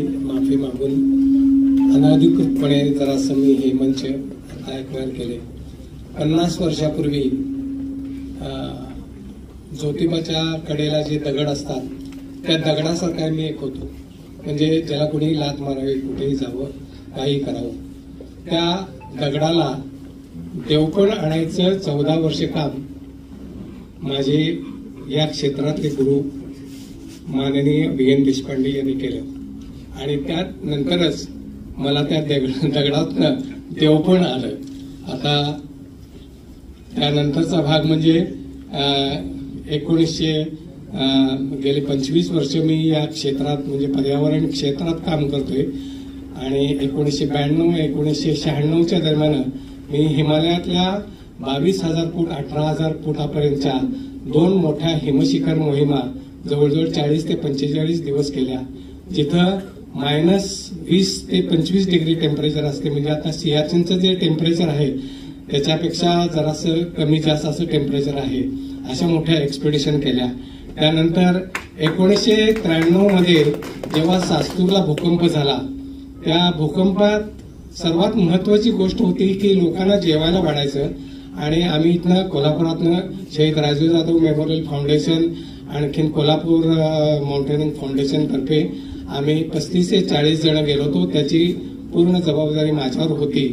माफी मागून अनाधिकृतपणे जरासं मी हे मंच एक्वायर केले। 50 वर्षापूर्वी ज्योतिबाच्या कडेला जे दगड असतात त्या दगडासारखा मी एक होतो, म्हणजे ज्याला कुणी लात मारावी, कुठेही जावं, काही करावं। त्या दगडाला देवपण आणायचं 14 वर्ष काम माझे या क्षेत्रातले गुरु माननीय VN देशपांडे यांनी केलं आणि त्यानंतरच मला त्या दगडातनं देवपण आलं। आता त्यानंतरचा भाग म्हणजे गेले 25 वर्ष मी या क्षेत्रात म्हणजे पर्यावरण क्षेत्रात काम करतोय आणि 1992 1996च्या दरम्यान मी हिमालयातल्या 22,000 फूट 18,000 फुटापर्यंतच्या 2 मोठ्या हिमशिखर मोहिमा जवळजवळ 40 ते 45 दिवस केल्या, जिथं -20 ते 25 डिग्री टेम्परेचर असते। म्हणजे आता सियाचीनचं जे टेम्परेचर आहे त्याच्यापेक्षा जरासं कमी जास्त असं टेम्परेचर आहे। अशा मोठ्या एक्सपिडिशन केल्या। त्यानंतर 1993 मध्ये जेव्हा सास्तूरला भूकंप झाला, त्या भूकंपात सर्वात महत्वाची गोष्ट होती की लोकांना जेवायला वाढायचं आणि आम्ही इथनं कोल्हापुरातनं शहीद राजू जाधव मेमोरियल फाउंडेशन आणखीन कोल्हापूर माउंटेनिंग फाउंडेशन तर्फे आम्ही 35 ते 40 जण गेलो होतो। त्याची पूर्ण जबाबदारी माझ्यावर होती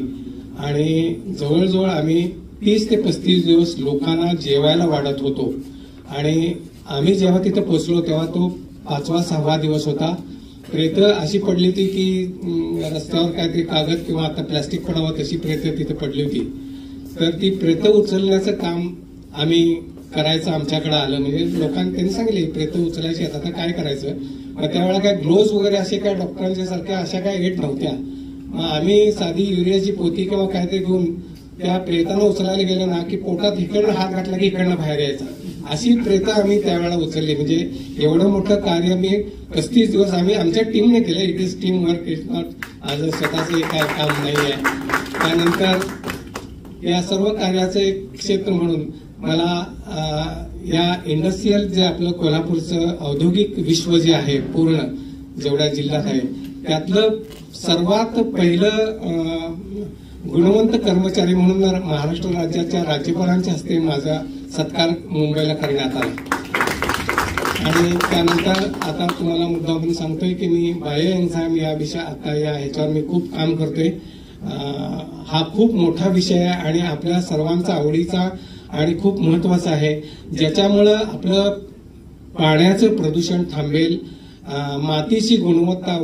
आणि जवळजवळ आम्ही 30 ते 35 दिवस लोकांना जेवायला वाढत होतो आणि आम्ही जेव्हा तिथे पोहोचलो तेव्हा तो 5वा 6वा दिवस होता। प्रेत अशी पडली होती की रस्त्यावर काहीतरी कागद किंवा आता प्लास्टिक पडावं तशी प्रेत तिथे पडली होती। तर ती प्रेत उचलण्याचं काम आम्ही करायचं आमच्याकडे आलं। म्हणजे लोकांनी त्यांनी सांगितले प्रेत उचलायची, आता काय करायचं। मग त्यावेळेला काय ग्लोव्स वगैरे असे काय डॉक्टरांच्या सारख्या अशा काय एड नव्हत्या। मग आम्ही साधी युरियाची पोती किंवा काहीतरी घेऊन त्या प्रेतानं उचलायला गेलो ना की पोटात इकडनं हात घातला की इकडनं बाहेर यायचा, अशी प्रेत आम्ही त्यावेळेला उचलली। म्हणजे एवढं मोठं कार्य मी 35 दिवस आम्ही आमच्या टीमने केलं। It is team work, it not आज स्वतःचं काय काम नाही आहे। त्यानंतर या सर्व कार्याचं एक क्षेत्र म्हणून मला या इंडस्ट्रियल जे आपलं कोल्हापूरचं औद्योगिक विश्व जे आहे पूर्ण जेवढ्या जिल्ह्यात आहे त्यातलं सर्वात पहिलं गुणवंत कर्मचारी म्हणून महाराष्ट्र राज्याच्या राज्यपालांच्या हस्ते माझा सत्कार मुंबईला करण्यात आला। आणि त्यानंतर आता तुम्हाला मुद्दा म्हणून सांगतोय की मी बायो एन्झाइम या विषय आता या ह्याच्यावर मी खूप काम करतोय। हा खूप मोठा विषय आहे आणि आपल्या सर्वांचा आवडीचा आणि खूप महत्वाचा आहे, ज्याच्यामुळं आपलं पाण्याचं प्रदूषण थांबेल, मातीची गुणवत्ता